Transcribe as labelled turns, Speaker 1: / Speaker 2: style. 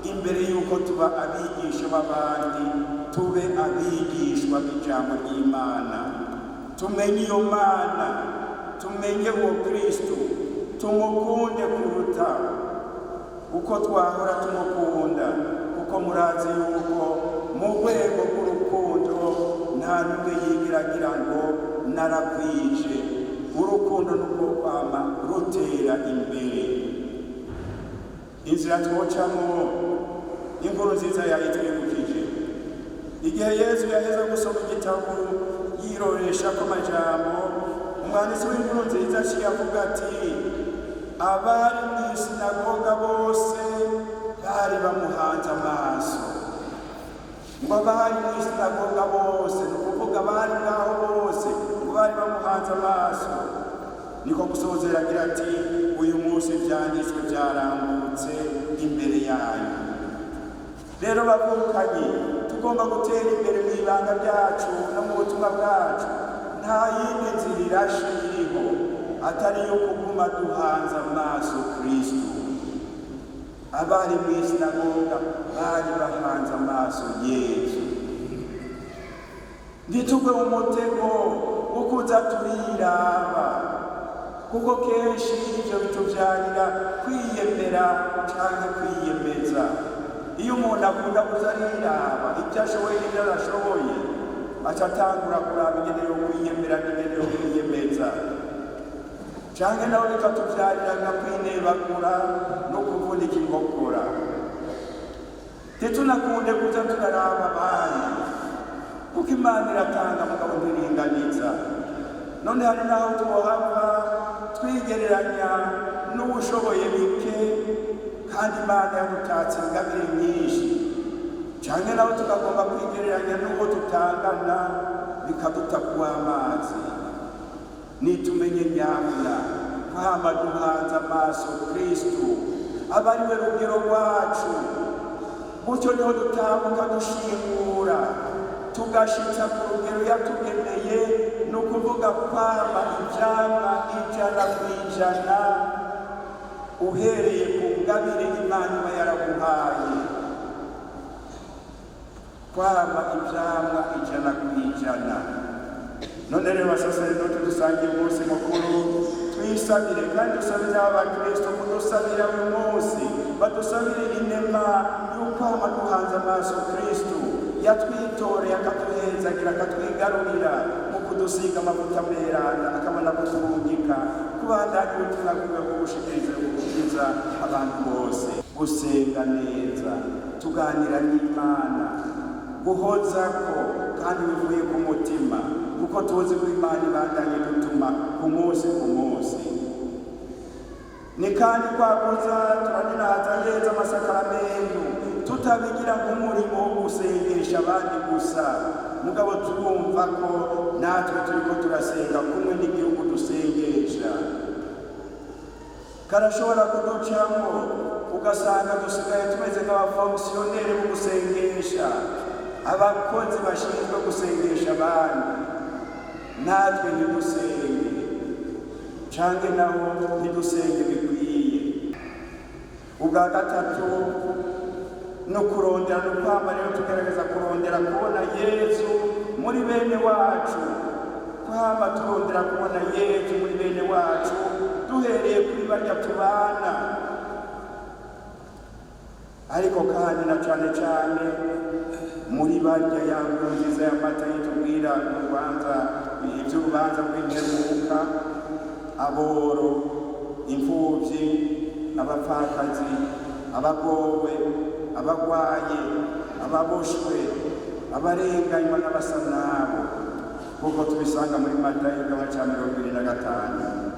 Speaker 1: imbere yuko tuba abigisha b'abandi tube abigishwa b'ijambo ry'Imana, tumenye iyo Mana, tumenye uwo Kristo, tumukunde kuruta uko twahora tumukunda, kuko murazi yuko mu rwego rw'urukundo nta n'umwe yigiragira ngo narakwije. Urukundo nuko kwama rutera imbere. Inzira twocamo inkuru nziza yayitwibukije igihe Yesu yaheza gusoma igitabo yiroresha ko amajambo, umwanditsi w'inkuru nziza aciye avuga ati abari mu isinagoga bose bari bamuhanze amaso. Ngo abari mu isinagoga bose, ni ukuvuga bari ngaho bose, ngo bari bamuhanze amaso. Niko gusozera agira ati uyu munsi ivyanditswe vyarambutse imbere yanyu. Rero bavukanye, tugomba gutera imbere mu ibanga ryacu no mu butumwa bwacu. Nta yindi nzira irashe iriho atari yo kuguma duhanze amaso Kristo. Abari mu isinagoga bari bahanze amaso Yesu. Ntitugwe mu mutego wo kuza turiraba, kuko kenshi ivyo bituvyarira kwiyemera canke kwiyemeza. Iyo umuntu akunda kuza ariraba ivyo ashoboye n'ivyo adashoboye, aca atangura kuraba ingene yo kwiyemera n'ingene yo kwiyemeza, canke nawe bikatuvyarira nka kwinebagura no kuvunika inkokora. Ntitunakunde kuza turaraba abandi, kuko Imana iratanga mugabo ntiringaniza. None hari naho twohava twigereranya n'ubushoboye bike, kandi Imana yadutatse ingabire nyinshi, canke naho tukagomba kwigereranya n'uwo tutangana bikaduta kuw'amazi. Nitumenye nyamuna kwama duhanze amaso Kristo, aba ari we rugero rwacu, gutyo niho dutambuka dushingura tugashitsa ku rugero yatugeneye, ni ukuvuga kwama ivyamwa ijana kw'ijana uhereye ku ngabire Imana iba yaraguhaye. Kwama ivyamwa ijana kw'ijana. None rero basaseredoti dusangiye umunsi mukuru, twisabire kandi dusabire abakristo kudusabira uyu munsi, badusabire inema y'ukwama duhanze amaso Kristo yatwitoreye akatuhezagira akatwigarurira mu kudusiga amavuta merana, akabona kutwungika kubandanya ubutumwa bwiwe bwo gushikiriza gukiza abantu bose. Gusenga neza, tuganira n'Imana, guhozako kandi bivuye ku mutima, kuko tuzi ko Imana ibandanye dutuma ku munsi ku munsi. Ni kandi kwakuza turaninaza neza amasakaramentu, tutabigira nk'umurimo wo gusengesha abandi gusa, mugabo turumva ko natwe turiko turasenga kumwe n'igihugu dusengesha. Karashobora kuducamo ugasanga dusigaye tumeze nk'abafonkisiyoneri bo gusengesha, abakozi bashinzwe gusengesha abandi. Natwe ntidusenge, canke naho ntidusenge bikwiye. Ubwa gatatu no kurondera, no kwama rero tugerageza kurondera kubona Yesu muri bene wacu, kwama turondera kubona Yesu muri bene wacu, duhereye kuri barya tubana, ariko kandi na cane cane muri barya ya nkuru nziza y'amata yitubwira urubanza, ivy'urubanza rw'imperuka, aboro, imfuvyi, abapfakazi, abagowe, abagwaye, ababoshwe, abarenganywa n'abasa nabo, kuko tubisanga muri Matayo 25.